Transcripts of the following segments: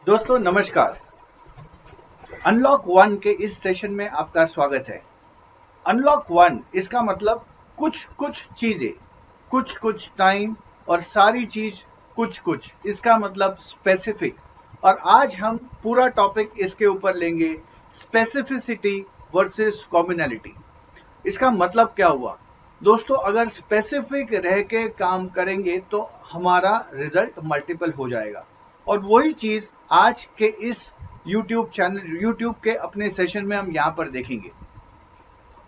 दोस्तों नमस्कार। Unlock one के इस सेशन में आपका स्वागत है। अनलॉक वन इसका मतलब कुछ कुछ चीजें, कुछ कुछ टाइम और सारी चीज कुछ कुछ, इसका मतलब स्पेसिफिक। और आज हम पूरा टॉपिक इसके ऊपर लेंगे, स्पेसिफिसिटी वर्सेस कॉमनैलिटी। इसका मतलब क्या हुआ दोस्तों? अगर स्पेसिफिक रह के काम करेंगे तो हमारा रिजल्ट मल्टीपल हो जाएगा। और वही चीज आज के इस यूट्यूब के अपने सेशन में हम यहां पर देखेंगे।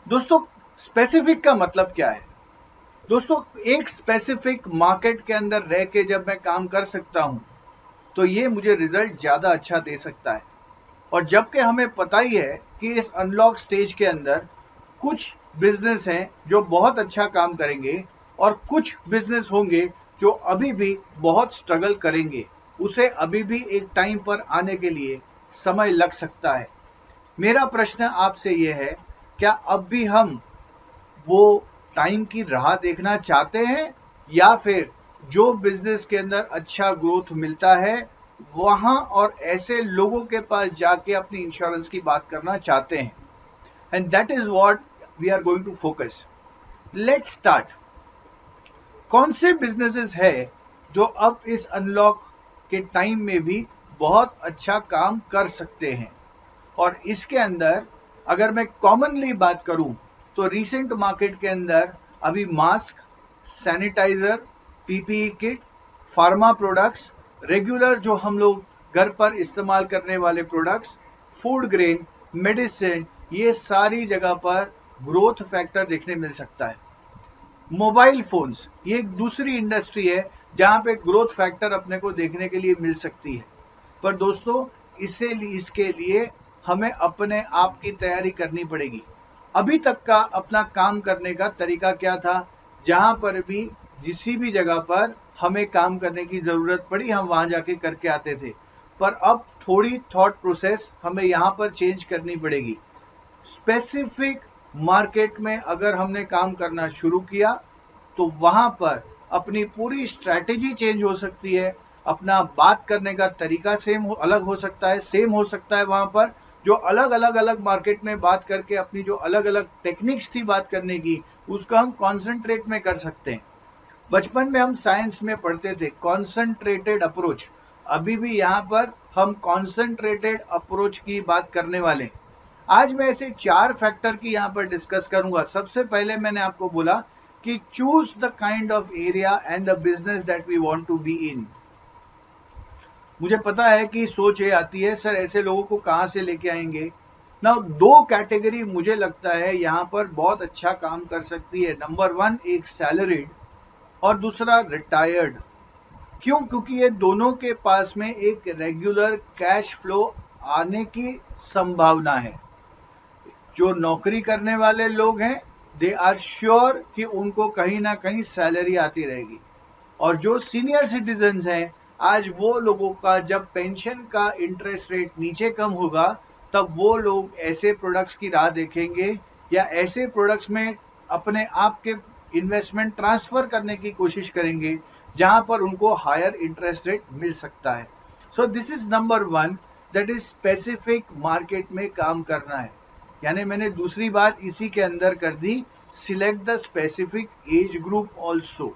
दोस्तों स्पेसिफिक का मतलब क्या है? दोस्तों एक स्पेसिफिक मार्केट के अंदर रह के जब मैं काम कर सकता हूं तो ये मुझे रिजल्ट ज्यादा अच्छा दे सकता है। और जबकि हमें पता ही है कि इस अनलॉक स्टेज के अंदर कुछ बिजनेस हैं जो बहुत अच्छा काम करेंगे और कुछ बिजनेस होंगे जो अभी भी बहुत स्ट्रगल करेंगे। उसे अभी भी एक टाइम पर आने के लिए समय लग सकता है। मेरा प्रश्न आपसे यह है, क्या अब भी हम वो टाइम की राह देखना चाहते हैं या फिर जो बिजनेस के अंदर अच्छा ग्रोथ मिलता है वहां और ऐसे लोगों के पास जाके अपनी इंश्योरेंस की बात करना चाहते हैं? And that is what we are going to focus. Let's start. कौन से बिजनेसेस है जो अब इस अनलॉक के टाइम में भी बहुत अच्छा काम कर सकते हैं? और इसके अंदर अगर मैं कॉमनली बात करूं तो रिसेंट मार्केट के अंदर अभी mask, sanitiser, PPE kit, pharma products, regular जो हम लोग घर पर इस्तेमाल करने वाले प्रोडक्ट्स, फूड ग्रेन, मेडिसिन, ये सारी जगह पर ग्रोथ फैक्टर देखने मिल सकता है। मोबाइल फोन्स ये एक दूसरी इंडस्ट्री है जहां पे ग्रोथ फैक्टर अपने को देखने के लिए मिल सकती है। पर दोस्तों इसके लिए हमें अपने आप की तैयारी करनी पड़ेगी। अभी तक का अपना काम करने का तरीका क्या था? जहां पर भी किसी भी जगह पर हमें काम करने की जरूरत पड़ी हम वहां जाके करके आते थे। पर अब थोड़ी थॉट प्रोसेस हमें यहां पर चेंज करनी पड़ेगी। स्पेसिफिक मार्केट में अगर हमने काम करना शुरू किया तो वहां पर अपनी पूरी स्ट्रैटेजी चेंज हो सकती है। अपना बात करने का तरीका अलग हो सकता है, सेम हो सकता है। वहां पर जो अलग मार्केट में बात करके अपनी जो अलग अलग टेक्निक्स थी बात करने की, उसका हम कॉन्सेंट्रेट में कर सकते हैं। बचपन में हम साइंस में पढ़ते थे कॉन्सेंट्रेटेड अप्रोच। अभी भी यहाँ पर हम कॉन्सेंट्रेटेड अप्रोच की बात करने वाले हैं। आज मैं ऐसे 4 फैक्टर की यहाँ पर डिस्कस करूंगा। सबसे पहले मैंने आपको बोला कि choose the kind of area and the business that we want to be in. मुझे पता है कि सोच ये आती है, सर ऐसे लोगों को कहां से लेके आएंगे? ना 2 कैटेगरी मुझे लगता है यहां पर बहुत अच्छा काम कर सकती है। नंबर 1 एक सैलरीड और दूसरा रिटायर्ड। क्यों? क्योंकि ये दोनों के पास में एक रेगुलर कैश फ्लो आने की संभावना है। जो नौकरी करने वाले लोग हैं दे आर श्योर कि उनको कहीं ना कहीं सैलरी आती रहेगी। और जो सीनियर सिटीजन्स हैं, आज वो लोगों का जब पेंशन का इंटरेस्ट रेट नीचे कम होगा तब वो लोग ऐसे प्रोडक्ट्स की राह देखेंगे या ऐसे प्रोडक्ट्स में अपने आप के इन्वेस्टमेंट ट्रांसफर करने की कोशिश करेंगे जहां पर उनको हायर इंटरेस्ट रेट मिल सकता है। So this is number 1, that is specific market में काम करना है। यानी मैंने दूसरी बात इसी के अंदर कर दी, select the specific age group also.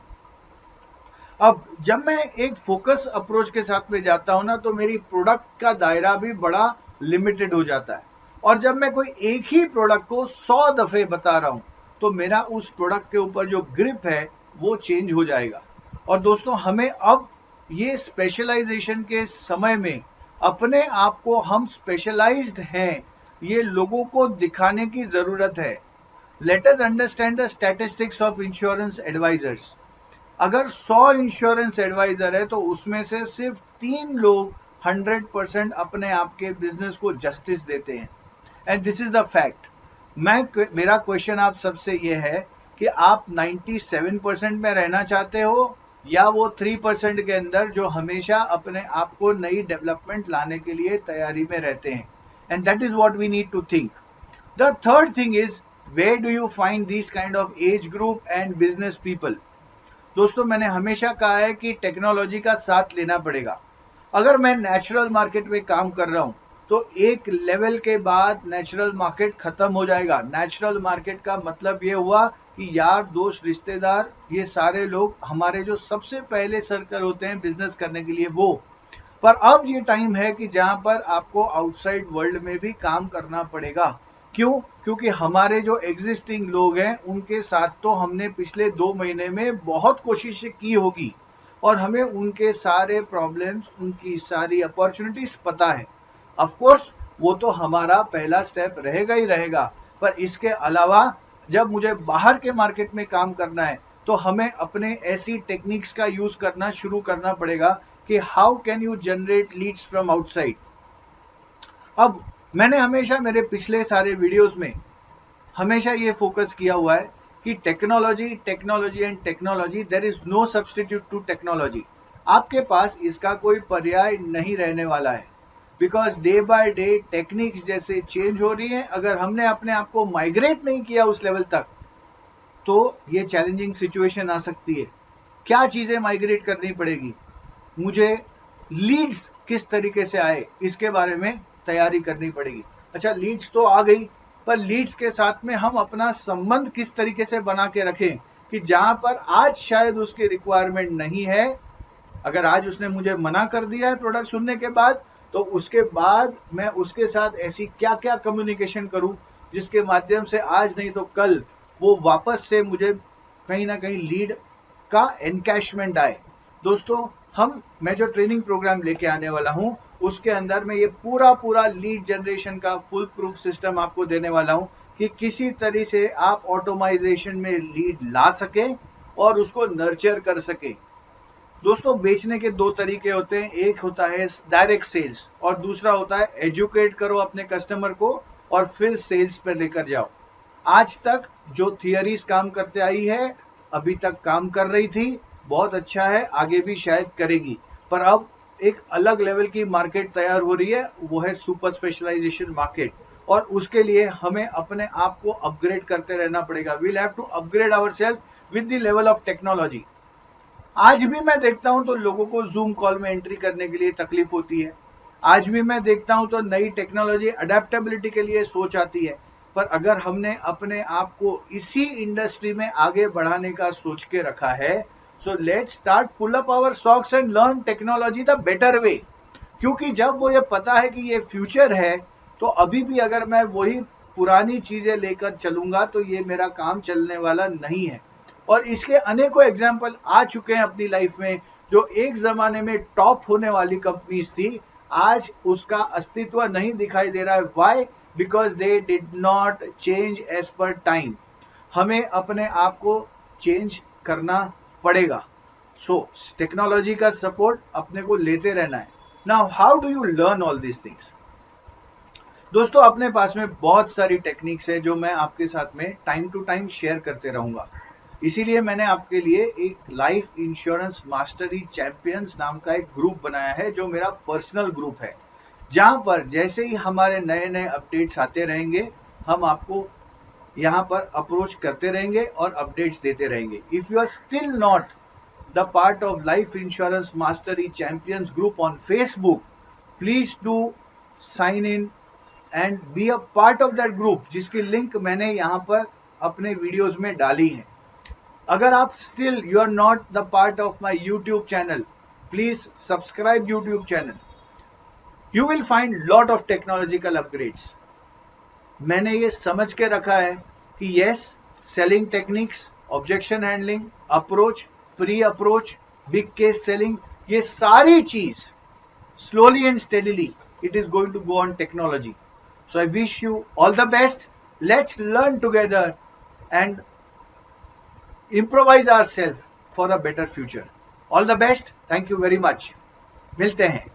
अब जब मैं एक फोकस अप्रोच के साथ में जाता हूं ना तो मेरी प्रोडक्ट का दायरा भी बड़ा लिमिटेड हो जाता है। और जब मैं कोई एक ही प्रोडक्ट को 100 दफे बता रहा हूं तो मेरा उस प्रोडक्ट के ऊपर जो ग्रिप है वो चेंज हो जाएगा। और दोस्तों हमें अब ये स्पेशलाइजेशन के समय में अपने आप को हम स्पेशलाइज्ड हैं ये लोगों को दिखाने की जरूरत है। Let us understand the statistics of insurance advisers. अगर 100 इंश्योरेंस एडवाइजर है तो उसमें से सिर्फ 3 लोग 100% अपने आप के बिजनेस को जस्टिस देते हैं। And this is the fact. मेरा क्वेश्चन आप सबसे ये है कि आप 97% में रहना चाहते हो या वो 3% के अंदर जो हमेशा अपने आप को नई डेवलपमेंट लाने के लिए तैयारी में रहते हैं। And that is what we need to think. The third thing is, where do you find this kind of age group and business people? दोस्तों मैंने हमेशा कहा है कि टेक्नोलॉजी का साथ लेना पड़ेगा। अगर मैं नेचुरल मार्केट में काम कर रहा हूं तो एक लेवल के बाद नेचुरल मार्केट खत्म हो जाएगा। नेचुरल मार्केट का मतलब ये हुआ कि यार दोस्त रिश्तेदार ये सारे लोग हमारे जो सबसे पहले सर्कल होते हैं बिजनेस करने के लिए वो। पर अब ये टाइम है कि जहां पर आपको आउटसाइड वर्ल्ड में भी काम करना पड़ेगा। क्यों? क्योंकि हमारे जो एग्जिस्टिंग लोग हैं उनके साथ तो हमने पिछले 2 महीने में बहुत कोशिशें की होगी और हमें उनके सारे प्रॉब्लम्स, उनकी सारी अपॉर्चुनिटीज पता है। ऑफ कोर्स वो तो हमारा पहला स्टेप रहेगा ही रहेगा, पर इसके अलावा जब मुझे बाहर के मार्केट में काम करना है तो हमें अपने ऐसी टेक्निक्स का यूज करना शुरू करना पड़ेगा कि how can you generate Leeds from outside. अब मैंने हमेशा मेरे पिछले सारे वीडियोस में हमेशा ये फोकस किया हुआ है कि technology technology and technology, there is no substitute to technology. आपके पास इसका कोई पर्याय नहीं रहने वाला है, because day by day techniques जैसे चेंज हो रही है। अगर हमने अपने आप को माइग्रेट नहीं किया उस लेवल तक तो ये चैलेंजिंग सिचुएशन आ सकती है। क्या चीजें माइग्रेट करनी पड़ेगी? मुझे लीड्स किस तरीके से आए इसके बारे में तैयारी करनी पड़ेगी। अच्छा, लीड्स तो आ गई, पर लीड्स के साथ में हम अपना संबंध किस तरीके से बना के रखें कि जहां पर आज शायद उसकी रिक्वायरमेंट नहीं है, अगर आज उसने मुझे मना कर दिया है प्रोडक्ट सुनने के बाद, तो उसके बाद मैं उसके साथ ऐसी क्या क्या कम्युनिकेशन करूं जिसके माध्यम से आज नहीं तो कल वो वापस से मुझे कहीं ना कहीं लीड का एनकैशमेंट आए। दोस्तों, मैं जो ट्रेनिंग प्रोग्राम लेके आने वाला हूं उसके अंदर मैं ये पूरा लीड जनरेशन का फुल प्रूफ सिस्टम आपको देने वाला हूं कि किसी तरह से आप ऑटोमाइजेशन में लीड ला सके और उसको नर्चर कर सके। दोस्तों, बेचने के 2 तरीके होते हैं, एक होता है डायरेक्ट सेल्स और दूसरा होता है एजुकेट करो अपने कस्टमर को और फिर सेल्स पर लेकर जाओ। आज तक जो थियरीज काम करते आई है, अभी तक काम कर रही थी, बहुत अच्छा है, आगे भी शायद करेगी, पर अब एक अलग लेवल की मार्केट तैयार हो रही है, वो है सुपर स्पेशलाइजेशन मार्केट, और उसके लिए हमें अपने आप को अपग्रेड करते रहना पड़ेगा। We'll have to upgrade ourselves with the level of technology. आज भी मैं देखता हूं तो लोगों को जूम कॉल में एंट्री करने के लिए तकलीफ होती है। आज भी मैं देखता हूं तो नई टेक्नोलॉजी अडेप्टेबिलिटी के लिए सोच आती है, पर अगर हमने अपने आप को इसी इंडस्ट्री में आगे बढ़ाने का सोच के रखा है, so let's start pull up our socks and learn technology the better way. क्योंकि जब वो ये पता है कि ये फ्यूचर है, तो अभी भी अगर मैं वही पुरानी चीजें लेकर चलूंगा तो ये मेरा काम चलने वाला नहीं है। और इसके अनेकों एग्जाम्पल आ चुके हैं अपनी लाइफ में। जो एक जमाने में टॉप होने वाली कंपनीज थी, आज उसका अस्तित्व नहीं दिखाई दे रहा है। Why? Because they did not change as per time. हमें अपने आप को चेंज करना पड़ेगा। सो टेक्नोलॉजी का सपोर्ट अपने को लेते रहना है। Now how do you learn all this things? दोस्तों, अपने पास में बहुत सारी टेक्निक्स है जो मैं आपके साथ में टाइम टू टाइम शेयर करते रहूंगा। इसीलिए मैंने आपके लिए एक लाइफ इंश्योरेंस मास्टरी चैंपियंस नाम का एक ग्रुप बनाया है, जो मेरा पर्सनल ग्रुप है, जहां पर जैसे ही हमारे नए नए अपडेट्स आते रहेंगे हम आपको यहाँ पर अप्रोच करते रहेंगे और अपडेट्स देते रहेंगे। If you are still not the part of life insurance mastery champions group on Facebook, please do sign in and be a part of that group, जिसकी लिंक मैंने यहाँ पर अपने वीडियोज में डाली है। अगर आप still you are not the part of my YouTube channel, please subscribe YouTube channel. You will find lot of technological upgrades. मैंने ये समझ के रखा है कि yes, selling techniques, objection handling, approach, pre approach, big case selling, ये सारी चीज slowly and steadily it is going to go on technology. So I wish you all the best. Let's learn together and improvise ourselves for a better future. All the best. Thank you very much. मिलते हैं।